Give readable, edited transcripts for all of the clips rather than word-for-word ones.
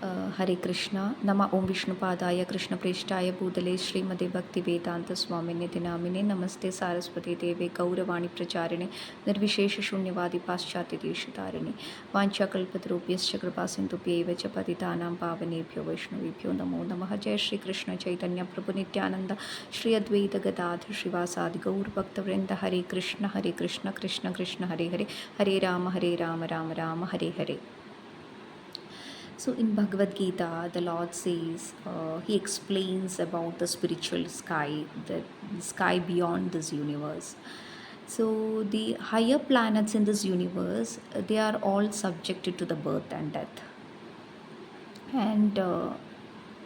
Hare Krishna, Nama Om Vishnupadaya Krishna Preshtaya Bhudale Srimade Bhakti Vedanta Swamine Dinamine Namaste Saraswati Deve Gauravani Pracharine Nirvishesha Shunyavadi Paschati Deshatarine Vancha Kalpatrupyascha Kripasindhubhyeva Cha Patitanam Pavanebhyo Vaishnavibhyo Namo Namaha Jai Shri Krishna Chaitanya Prabhu Nityananda Shri Advaita Gadadhar Srivasadi Gaur Bhaktavrinda Hare Krishna Krishna Krishna Hare Hare Hare Rama Rama Rama Hare Hare. So in Bhagavad Gita, the Lord says, He explains about the spiritual sky, the sky beyond this universe. So the higher planets in this universe, they are all subjected to the birth and death. And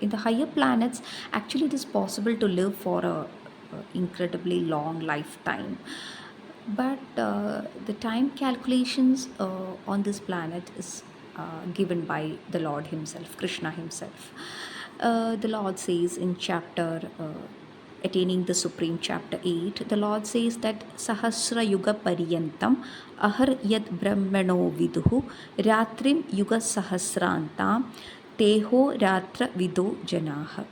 in the higher planets, actually it is possible to live for a incredibly long lifetime. But the time calculations on this planet is given by the Lord Himself, Krishna Himself. The Lord says in chapter attaining the Supreme, chapter 8, the Lord says that Sahasra Yuga Pariyantam Ahar Yad Brahmano Viduhu Ratrim Yuga Sahasrantam Teho Ratra Vido Janaha.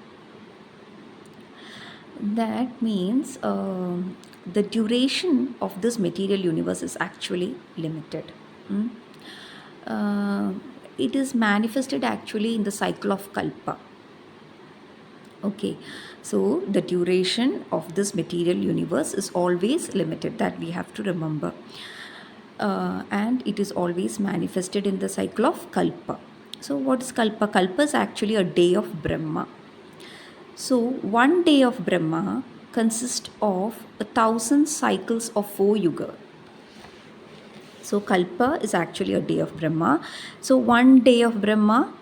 That means the duration of this material universe is actually limited. It is manifested actually in the cycle of kalpa. Okay, so the duration of this material universe is always limited, that we have to remember. And it is always manifested in the cycle of kalpa. So what is kalpa? Kalpa is actually a day of Brahma. So one day of Brahma consists of 1,000 cycles of 4 yuga. So kalpa is actually a day of Brahma. So one day of Brahma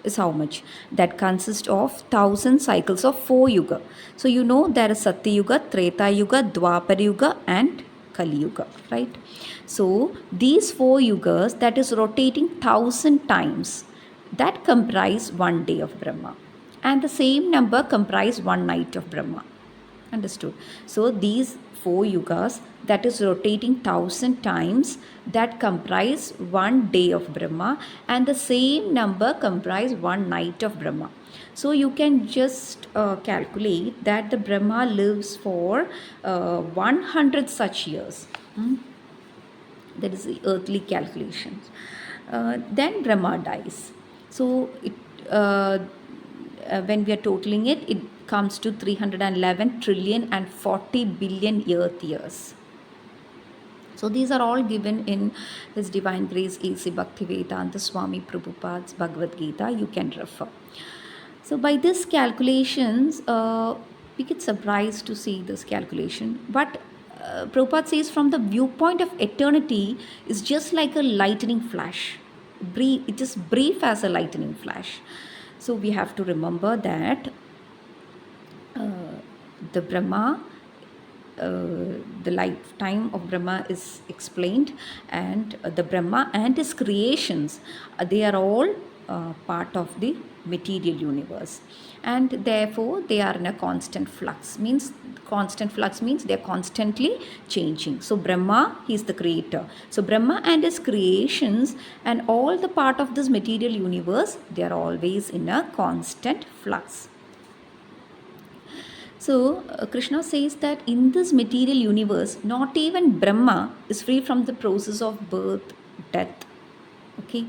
is how much? That consists of 1,000 cycles of 4 yuga. So you know there is Satya Yuga, Treta Yuga, Dwapara Yuga and Kali Yuga, right? So these 4 yugas, that is rotating 1,000 times, that comprise one day of Brahma. And the same number comprise one night of Brahma. Understood? So these 4 yugas, that is rotating 1,000 times, that comprise one day of Brahma, and the same number comprise one night of Brahma. So you can just calculate that the Brahma lives for 100 such years. That is the earthly calculations. Then Brahma dies. So when we are totaling it, it comes to 311 trillion and 40 billion earth years. So these are all given in His Divine Grace A.C. Bhaktivedanta Swami Prabhupada's Bhagavad Gita. You can refer. So by this calculations, we get surprised to see this calculation. But Prabhupada says from the viewpoint of eternity is just like a lightning flash. It is brief as a lightning flash. So we have to remember that the Brahma, the lifetime of Brahma is explained, and the Brahma and his creations, they are all part of the material universe, and therefore they are in a constant flux. Constant flux means they are constantly changing. So Brahma, he is the creator. So Brahma and his creations and all the part of this material universe, they are always in a constant flux. So Krishna says that in this material universe, not even Brahma is free from the process of birth, death. Okay.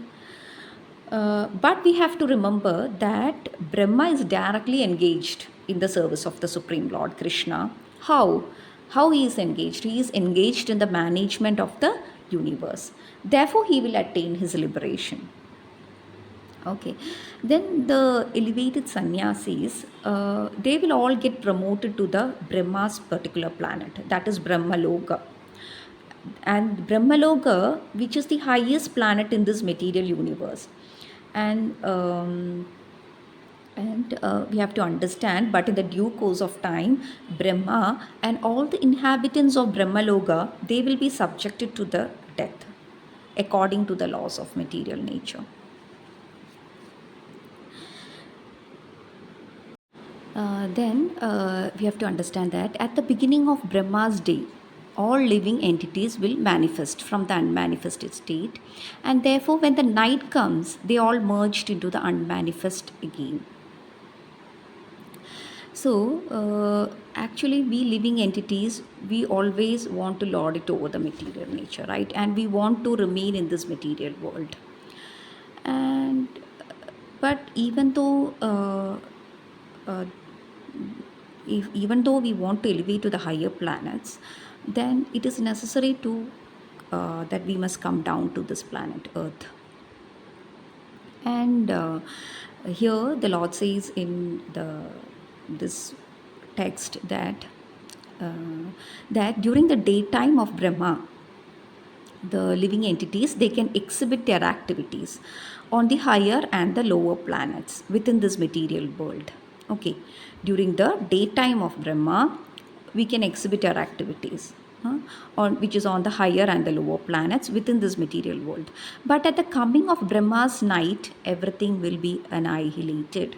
But we have to remember that Brahma is directly engaged in the service of the Supreme Lord Krishna. How? How he is engaged? He is engaged in the management of the universe. Therefore, he will attain his liberation. Okay, then the elevated sannyasis, they will all get promoted to the Brahma's particular planet, that is Brahmaloka. And Brahmaloka, which is the highest planet in this material universe. And we have to understand, but in the due course of time, Brahma and all the inhabitants of Brahmaloka, they will be subjected to the death according to the laws of material nature. Then we have to understand that at the beginning of Brahma's day, all living entities will manifest from the unmanifested state, and therefore when the night comes they all merged into the unmanifest again. So actually we living entities, we always want to lord it over the material nature, right? And we want to remain in this material world. And but uh, even though we want to elevate to the higher planets, then it is necessary to that we must come down to this planet Earth. And here the Lord says in this text that that during the daytime of Brahma, the living entities, they can exhibit their activities on the higher and the lower planets within this material world. Okay, during the daytime of Brahma, we can exhibit our activities on which is on the higher and the lower planets within this material world. But at the coming of Brahma's night, everything will be annihilated.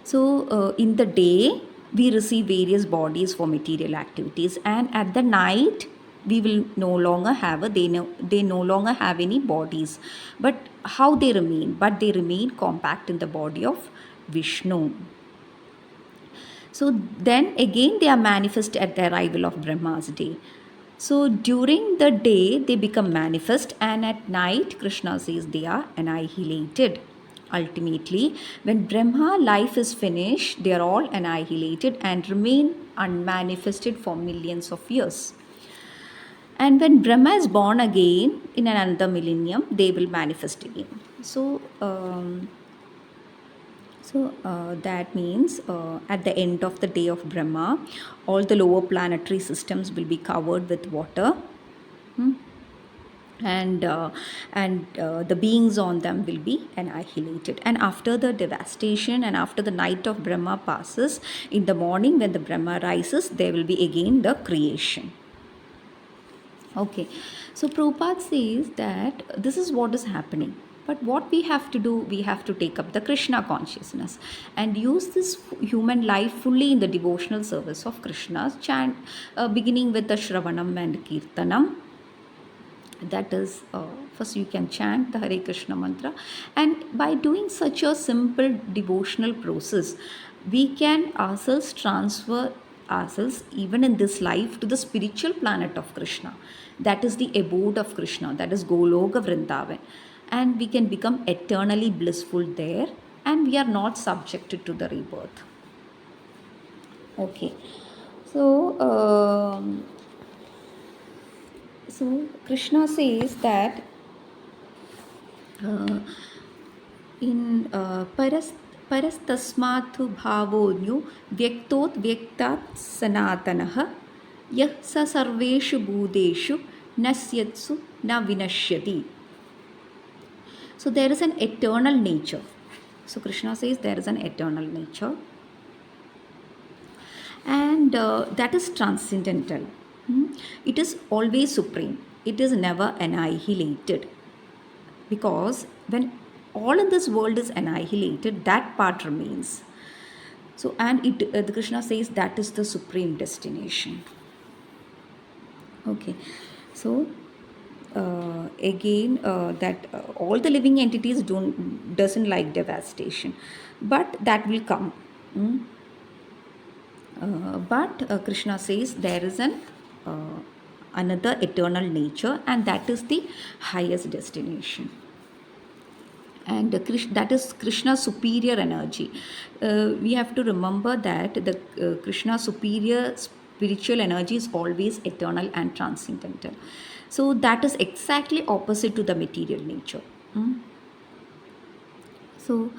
So in the day we receive various bodies for material activities, and at the night we will no longer have they no longer have any bodies. But how they remain? But they remain compact in the body of Vishnu. So then again they are manifest at the arrival of Brahma's day. So during the day they become manifest, and at night Krishna says they are annihilated. Ultimately, when Brahma life is finished, they are all annihilated and remain unmanifested for millions of years. And when Brahma is born again in another millennium, they will manifest again. That means at the end of the day of Brahma, all the lower planetary systems will be covered with water. Hmm? And the beings on them will be annihilated. And after the devastation and after the night of Brahma passes, in the morning when the Brahma rises, there will be again the creation. Okay, so Prabhupada says that this is what is happening. But what we have to do, we have to take up the Krishna consciousness and use this human life fully in the devotional service of Krishna, chant, beginning with the Shravanam and Kirtanam. That is, first you can chant the Hare Krishna mantra, and by doing such a simple devotional process, we can ourselves transfer ourselves even in this life to the spiritual planet of Krishna. That is the abode of Krishna, that is Goloka Vrindavan, and we can become eternally blissful there, and we are not subjected to the rebirth. Okay, so Krishna says that in parastasmathu bhavonyo vyaktot vyaktat sanatanaha yah sa sarveshu bhudeshu nasyatsu na vinashyati. So there is an eternal nature. So Krishna says there is an eternal nature, and that is transcendental. It is always supreme. It is never annihilated, because when all in this world is annihilated, that part remains. So, and the Krishna says that is the supreme destination. Okay, so again that all the living entities doesn't like devastation, but that will come. But Krishna says there is another eternal nature, and that is the highest destination. And that is Krishna's superior energy. We have to remember that the Krishna's superior spiritual energy is always eternal and transcendental. So that is exactly opposite to the material nature. So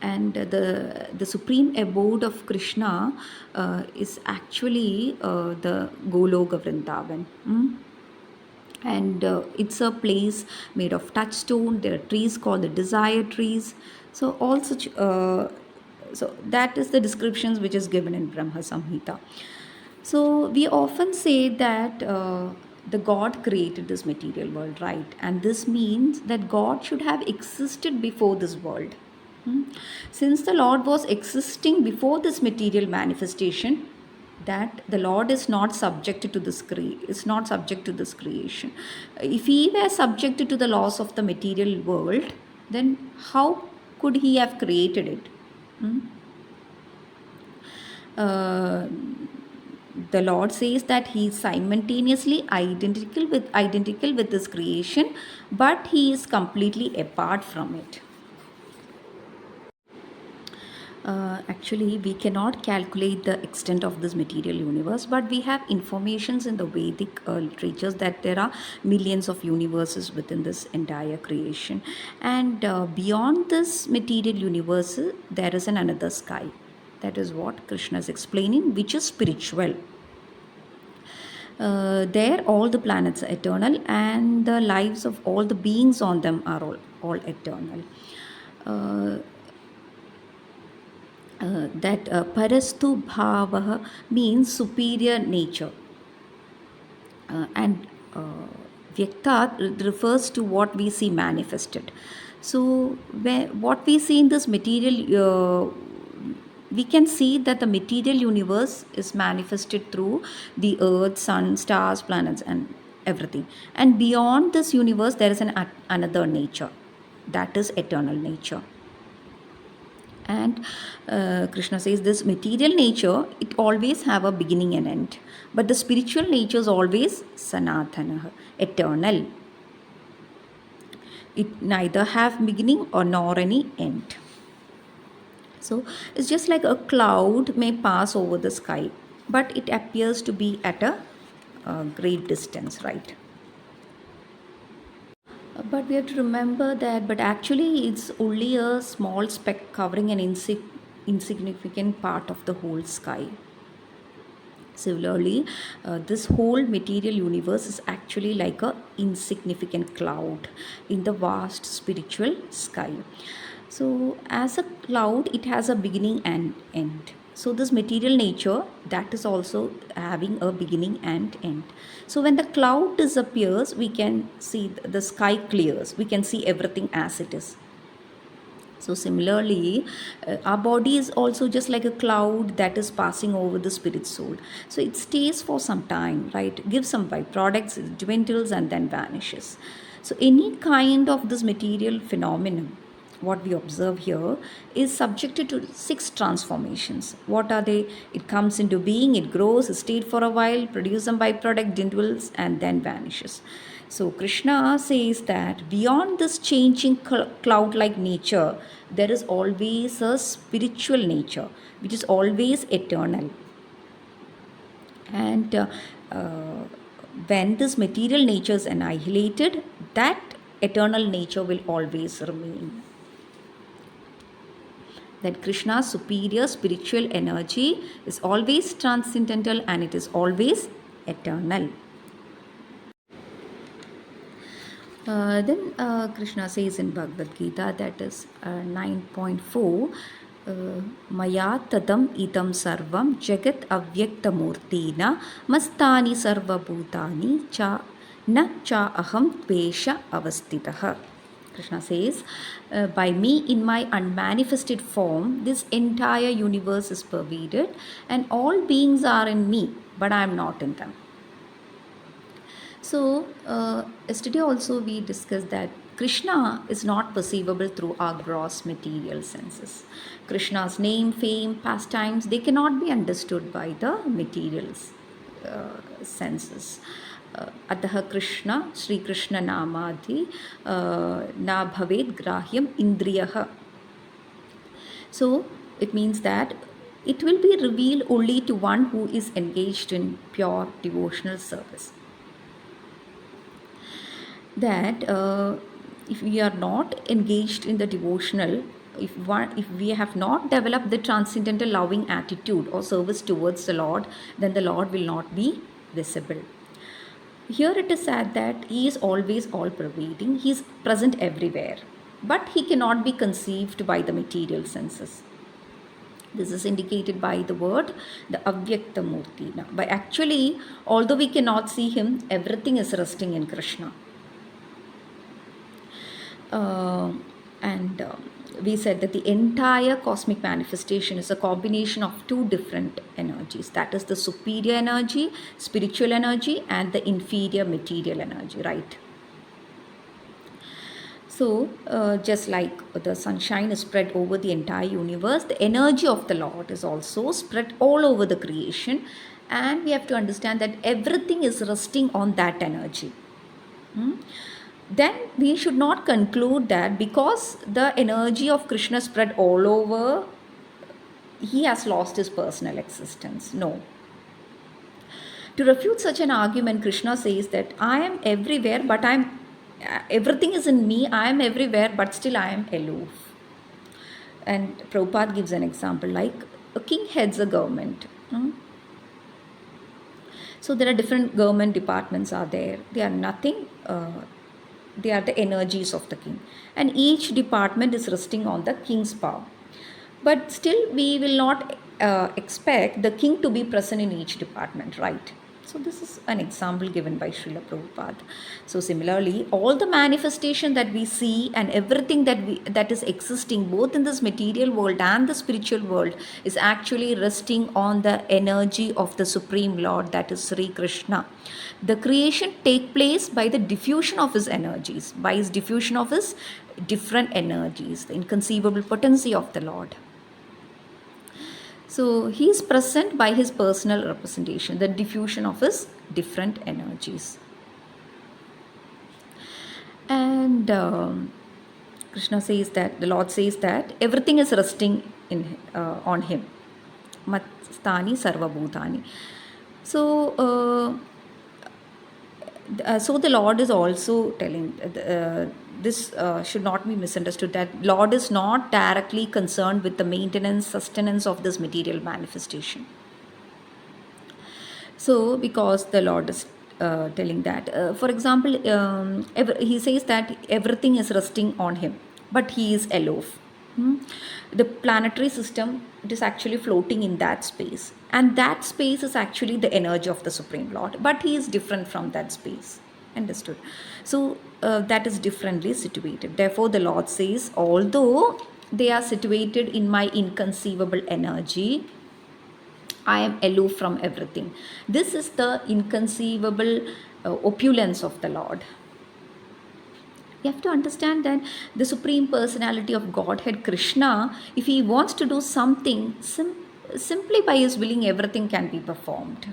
and the supreme abode of Krishna is actually the Goloka Vrindavan. And it's a place made of touchstone. There are trees called the desire trees. So all such so that is the descriptions which is given in Brahma Samhita. So we often say that the God created this material world, right? And this means that God should have existed before this world. Since the Lord was existing before this material manifestation, that the Lord is not subject to this is not subject to this creation. If he were subject to the laws of the material world, then how could he have created it? Hmm? Uh, the Lord says that he is simultaneously identical with this creation, but he is completely apart from it. Actually, we cannot calculate the extent of this material universe, but we have informations in the Vedic literatures that there are millions of universes within this entire creation. And beyond this material universe, there is another sky. That is what Krishna is explaining, which is spiritual. There, all the planets are eternal, and the lives of all the beings on them are all eternal. Uh, that parastu bhava means superior nature, and vyakta refers to what we see manifested. So what we see in this material, we can see that the material universe is manifested through the earth, sun, stars, planets, and everything. And beyond this universe there is another nature, that is eternal nature. And Krishna says this material nature, it always have a beginning and end, but the spiritual nature is always sanatana, eternal. It neither have beginning or nor any end. So it's just like a cloud may pass over the sky, but it appears to be at a great distance, right? But we have to remember that, but actually, it's only a small speck covering an insignificant part of the whole sky. Similarly, this whole material universe is actually like a insignificant cloud in the vast spiritual sky. So, as a cloud, it has a beginning and end. So, this material nature, that is also having a beginning and end. So, when the cloud disappears, we can see the sky clears. We can see everything as it is. So, similarly, our body is also just like a cloud that is passing over the spirit soul. So, it stays for some time, right? Gives some byproducts, it dwindles, and then vanishes. So, any kind of this material phenomenon, what we observe here, is subjected to 6 transformations. What are they? It comes into being, it grows, it stays for a while, produces some byproduct, dwindles, and then vanishes. So Krishna says that beyond this changing cloud-like nature, there is always a spiritual nature, which is always eternal. And when this material nature is annihilated, that eternal nature will always remain. That Krishna's superior spiritual energy is always transcendental and it is always eternal. Then Krishna says in Bhagavad Gita, that is 9.4, Maya tadam idam sarvam jagat avyaktamurtina mastani sarvabhutani cha na cha aham tvesha avastitaha. Krishna says, by me in my unmanifested form, this entire universe is pervaded and all beings are in me, but I am not in them. So, yesterday also we discussed that Krishna is not perceivable through our gross material senses. Krishna's name, fame, pastimes, they cannot be understood by the materials senses. Ataha Krishna, Sri Krishna Namadi, na bhaved grahyam indriyaha. So, it means that it will be revealed only to one who is engaged in pure devotional service. That if we are not engaged in the devotional, if we have not developed the transcendental loving attitude or service towards the Lord, then the Lord will not be visible. Here it is said that He is always all pervading, He is present everywhere, but He cannot be conceived by the material senses. This is indicated by the word, the Avyakta Murti. But actually, although we cannot see Him, everything is resting in Krishna. And we said that the entire cosmic manifestation is a combination of two different energies. That is the superior energy, spiritual energy, and the inferior material energy, right? So, just like the sunshine is spread over the entire universe, the energy of the Lord is also spread all over the creation, and we have to understand that everything is resting on that energy. Then we should not conclude that because the energy of Krishna spread all over, he has lost his personal existence. No. To refute such an argument, Krishna says that I am everywhere, but everything is in me. I am everywhere, but still I am aloof. And Prabhupada gives an example like a king heads a government. So there are different government departments are there. They are nothing. They are the energies of the king, and each department is resting on the king's power. But still, we will not expect the king to be present in each department, right? So this is an example given by Srila Prabhupada. So similarly, all the manifestation that we see and everything that is existing both in this material world and the spiritual world is actually resting on the energy of the Supreme Lord, that is Sri Krishna. The creation take place by the diffusion of his energies, by his diffusion of his different energies, the inconceivable potency of the Lord. So he is present by his personal representation, the diffusion of his different energies. And Krishna says that, the Lord says that everything is resting on him. Matstani sarva bhutani. So the Lord is also telling this should not be misunderstood, that Lord is not directly concerned with the maintenance, sustenance of this material manifestation. So because the Lord is telling that, for example, he says that everything is resting on him, but he is aloof. The planetary system, it is actually floating in that space, and that space is actually the energy of the Supreme Lord, but he is different from that space. Understood? So that is differently situated. Therefore the Lord says, although they are situated in my inconceivable energy, I am aloof from everything. This is the inconceivable opulence of the Lord. You have to understand that the Supreme Personality of Godhead, Krishna, if he wants to do something, simply by his willing, everything can be performed.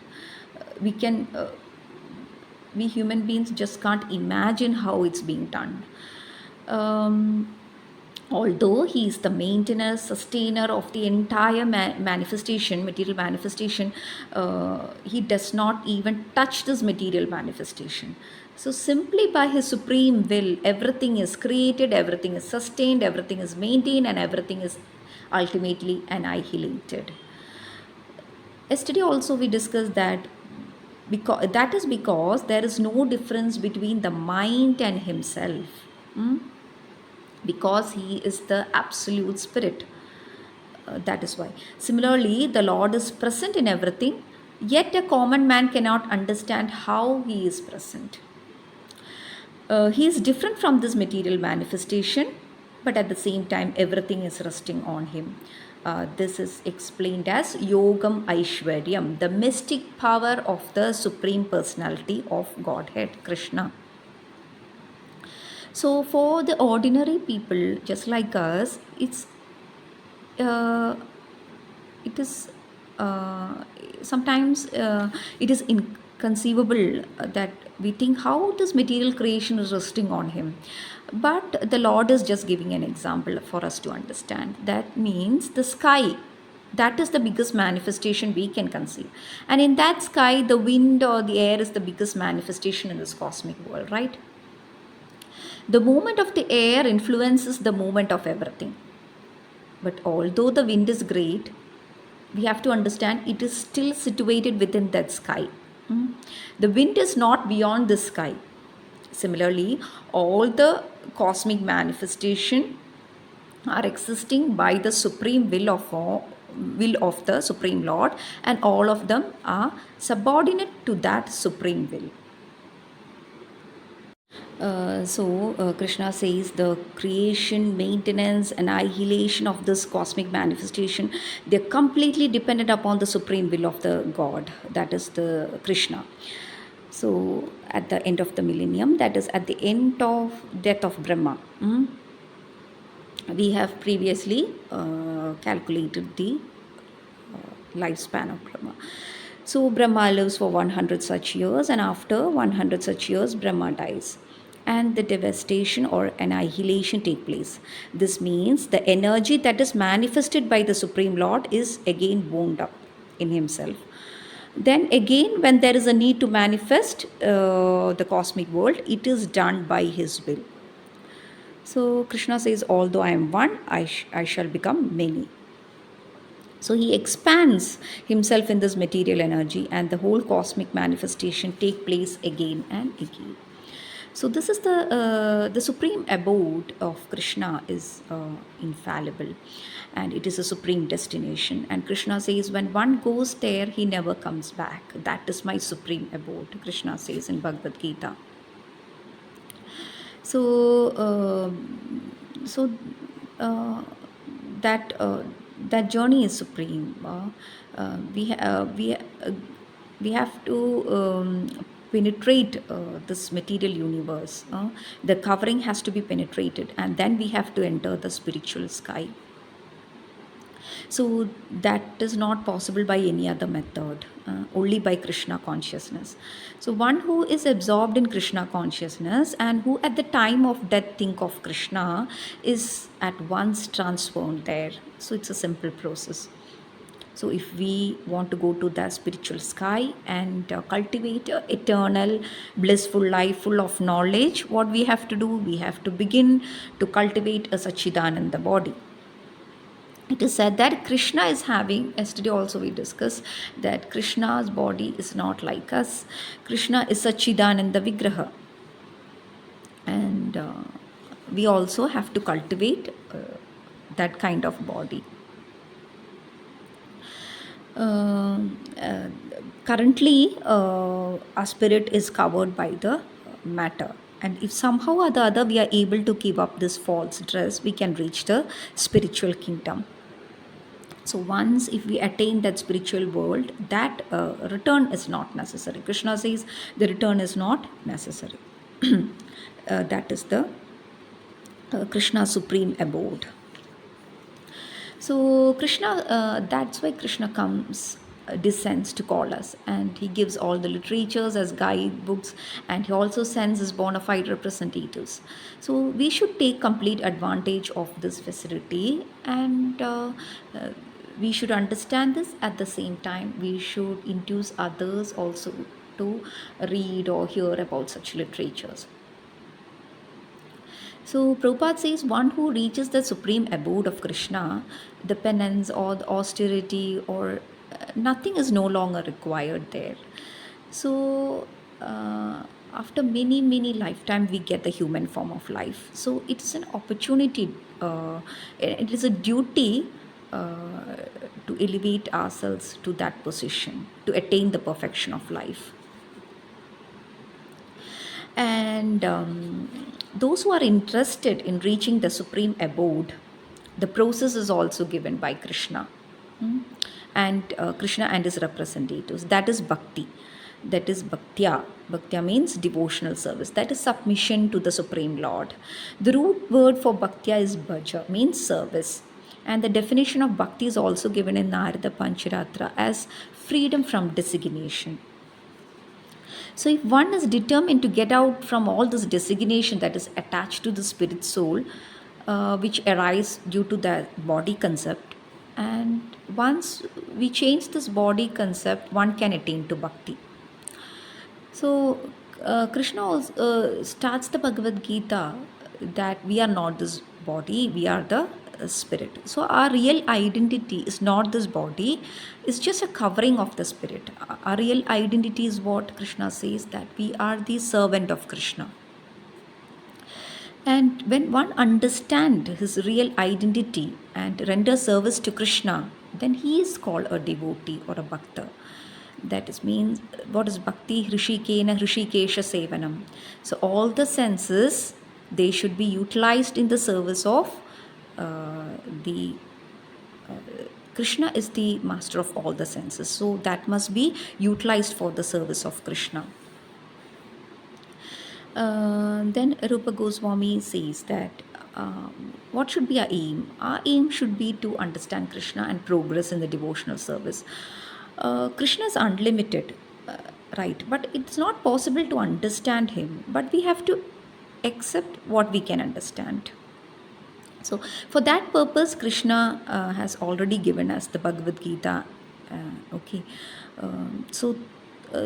We human beings just can't imagine how it's being done. Although he is the maintainer, sustainer of the entire material manifestation, he does not even touch this material manifestation. So simply by his supreme will, everything is created, everything is sustained, everything is maintained, and everything is ultimately annihilated. Yesterday also we discussed that because there is no difference between the mind and himself. Because he is the absolute spirit. That is why. Similarly, the Lord is present in everything, yet a common man cannot understand how he is present. He is different from this material manifestation, but at the same time, everything is resting on him. This is explained as Yogam Aishwaryam, the mystic power of the Supreme Personality of Godhead, Krishna. So for the ordinary people, just like us, it is sometimes it is inconceivable that we think how this material creation is resting on him. But the Lord is just giving an example for us to understand. That means the sky, that is the biggest manifestation we can conceive. And in that sky, the wind or the air is the biggest manifestation in this cosmic world, right? The movement of the air influences the movement of everything. But although the wind is great, we have to understand it is still situated within that sky. The wind is not beyond the sky. Similarly, all the cosmic manifestation are existing by the supreme will of the Supreme Lord, and all of them are subordinate to that supreme will. Krishna says the creation, maintenance, and annihilation of this cosmic manifestation, they're completely dependent upon the supreme will of the God, that is the Krishna. So at the end of the millennium, that is at the end of death of Brahma, we have previously calculated the lifespan of Brahma. So Brahma lives for 100 such years, and after 100 such years, Brahma dies. And the devastation or annihilation take place. This means the energy that is manifested by the Supreme Lord is again wound up in himself. Then again, when there is a need to manifest the cosmic world, it is done by his will. So Krishna says, although I am one, I shall become many. So he expands himself in this material energy, and the whole cosmic manifestation take place again and again. So this is the supreme abode of Krishna is infallible, and it is a supreme destination. And Krishna says, when one goes there, he never comes back. That is my supreme abode, Krishna says in Bhagavad Gita. So, so that that journey is supreme. We have to penetrate this material universe. The covering has to be penetrated, and then we have to enter the spiritual sky. So that is not possible by any other method, only by Krishna consciousness. So one who is absorbed in Krishna consciousness and who at the time of death think of Krishna is at once transformed there. So it's a simple process. So if we want to go to the spiritual sky and cultivate an eternal blissful life full of knowledge, what we have to do? We have to begin to cultivate a Sachidananda body. It is said that Krishna is having, yesterday also we discussed that Krishna's body is not like us. Krishna is Sachidananda Vigraha. And we also have to cultivate that kind of body. Currently, our spirit is covered by the matter. And if somehow or the other we are able to keep up this false dress, we can reach the spiritual kingdom. So once if we attain that spiritual world, that return is not necessary. Krishna says the return is not necessary. That is the Krishna supreme abode. So Krishna, that's why Krishna comes, descends to call us, and he gives all the literatures as guidebooks, and he also sends his bona fide representatives. So we should take complete advantage of this facility, and we should understand this. At the same time, we should induce others also to read or hear about such literatures. So Prabhupada says one who reaches the supreme abode of Krishna, the penance or the austerity or nothing is no longer required there. So after many lifetimes we get the human form of life. So it's an opportunity, it is a duty to elevate ourselves to that position, to attain the perfection of life. And those who are interested in reaching the supreme abode, the process is also given by Krishna. And Krishna and his representatives. That is bhakti. That is bhaktya. Bhaktya means devotional service. That is submission to the Supreme Lord. The root word for bhaktya is bhaja, means service. And the definition of bhakti is also given in Narada Pancharatra as freedom from designation. So if one is determined to get out from all this designation that is attached to the spirit soul, which arise due to the body concept, and once we change this body concept, one can attain to bhakti. So Krishna also, starts the Bhagavad Gita that we are not this body, we are the spirit. So our real identity is not this body, it's just a covering of the spirit. Our real identity is what Krishna says, that we are the servant of Krishna. And when one understands his real identity and renders service to Krishna, then he is called a devotee or a bhakta. That is means, what is bhakti? Hrishikena hrishikesha sevanam. So all the senses, they should be utilized in the service of the Krishna is the master of all the senses, so that must be utilized for the service of Krishna. Then Rupa Goswami says that what should be our aim? Our aim should be to understand Krishna and progress in the devotional service. Krishna is unlimited, right? But it's not possible to understand him, but we have to accept what we can understand. So, for that purpose, Krishna has already given us the Bhagavad Gita. Okay, so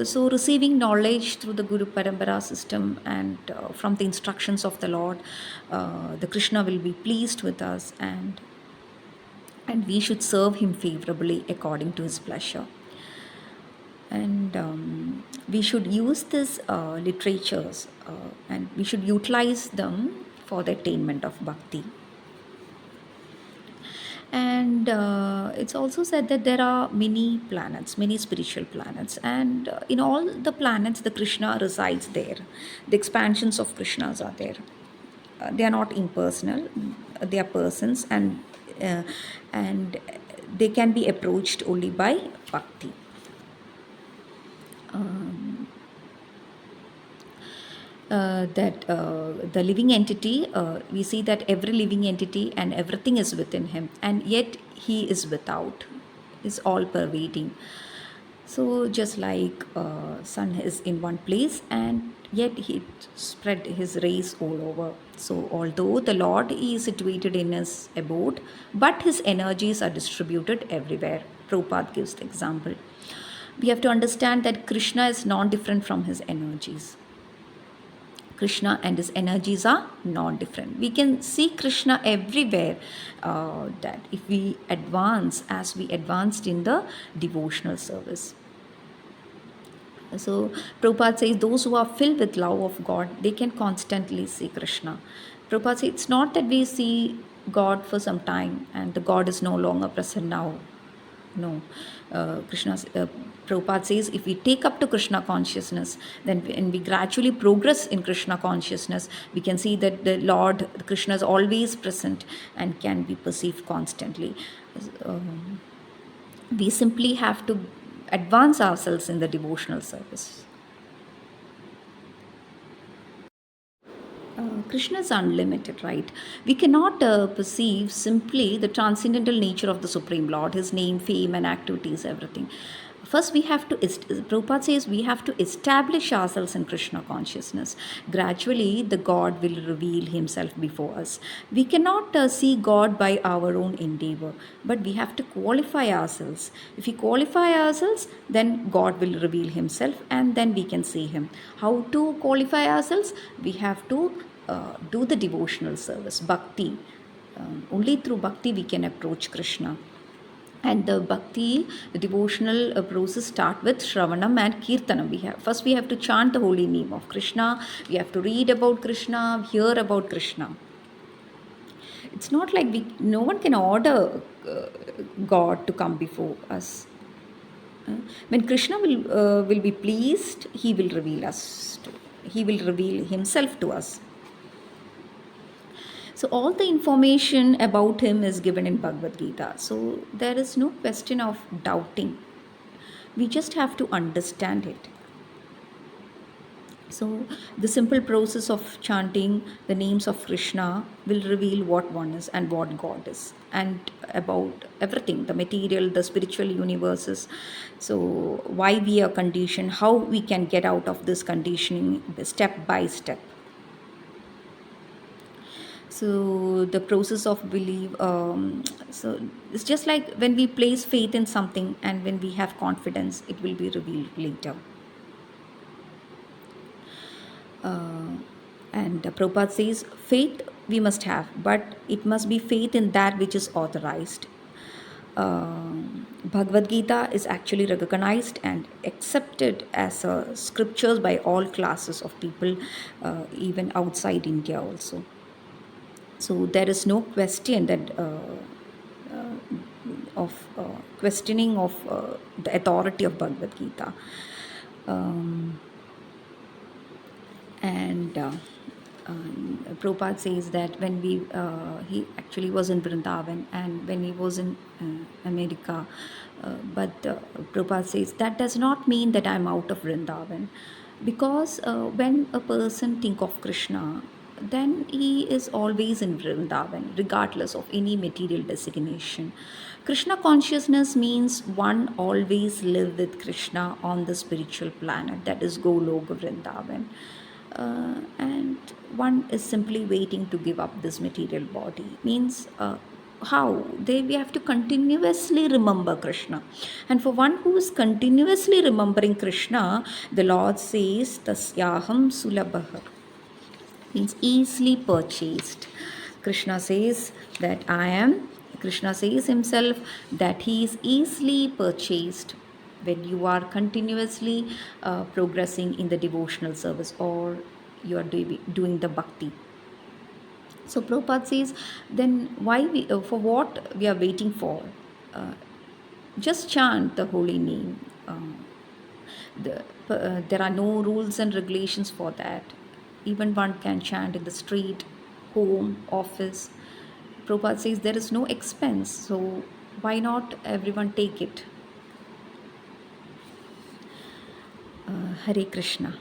so receiving knowledge through the Guru Parampara system and from the instructions of the Lord, the Krishna will be pleased with us, and we should serve him favorably according to his pleasure. And we should use these literatures and we should utilize them for the attainment of bhakti. And it's also said that there are many planets, many spiritual planets, and in all the planets the Krishna resides there. The expansions of Krishnas are there. They are not impersonal, they are persons, uh, and they can be approached only by bhakti. That the living entity, we see that every living entity and everything is within him, and yet he is without, is all pervading. So just like sun is in one place and yet he spread his rays all over. So although the Lord is situated in his abode, but his energies are distributed everywhere. Prabhupada gives the example. We have to understand that Krishna is non-different from his energies. Krishna and his energies are non-different. We can see Krishna everywhere. That if we advance as we advanced in the devotional service. So Prabhupada says those who are filled with love of God, they can constantly see Krishna. Prabhupada says it's not that we see God for some time and the God is no longer present now. No. Prabhupada says if we take up to Krishna consciousness, then when we gradually progress in Krishna consciousness, we can see that the Lord, Krishna is always present and can be perceived constantly. We simply have to advance ourselves in the devotional service. Krishna is unlimited, right? We cannot perceive simply the transcendental nature of the Supreme Lord, his name, fame, and activities, everything. First, we have to, Prabhupada says, we have to establish ourselves in Krishna consciousness. Gradually, the God will reveal himself before us. We cannot see God by our own endeavor, but we have to qualify ourselves. If we qualify ourselves, then God will reveal himself and then we can see him. How to qualify ourselves? We have to do the devotional service, bhakti. Only through bhakti we can approach Krishna. And the bhakti, the devotional process start with Shravanam and Kirtanam. We have to chant the holy name of Krishna. We have to read about Krishna, hear about Krishna. It's not like no one can order God to come before us. When Krishna will be pleased, he will reveal he will reveal himself to us. So all the information about him is given in Bhagavad Gita. So there is no question of doubting. We just have to understand it. So the simple process of chanting the names of Krishna will reveal what one is and what God is, and about everything, the material, the spiritual universes. So why we are conditioned, how we can get out of this conditioning step by step. So the process of belief, so it's just like when we place faith in something and when we have confidence, it will be revealed later. And Prabhupada says faith we must have, but it must be faith in that which is authorized. Bhagavad Gita is actually recognized and accepted as scriptures by all classes of people, even outside India also. So there is no question that of questioning of the authority of Bhagavad Gita. And Prabhupada says that when he actually was in Vrindavan and when he was in America, but Prabhupada says that does not mean that I'm out of Vrindavan, because when a person think of Krishna, then he is always in Vrindavan, regardless of any material designation. Krishna consciousness means one always live with Krishna on the spiritual planet, that is Goloka Vrindavan. And one is simply waiting to give up this material body. Means how we have to continuously remember Krishna, and for one who is continuously remembering Krishna, the Lord says tasyaham sulabha, means easily purchased. Krishna says that I am, Krishna says himself that he is easily purchased when you are continuously progressing in the devotional service, or you are doing the bhakti. So Prabhupada says, then why for what we are waiting for? Uh, just chant the holy name. There are no rules and regulations for that. Even one can chant in the street, home, office. Prabhupada says there is no expense, so why not everyone take it? Hare Krishna.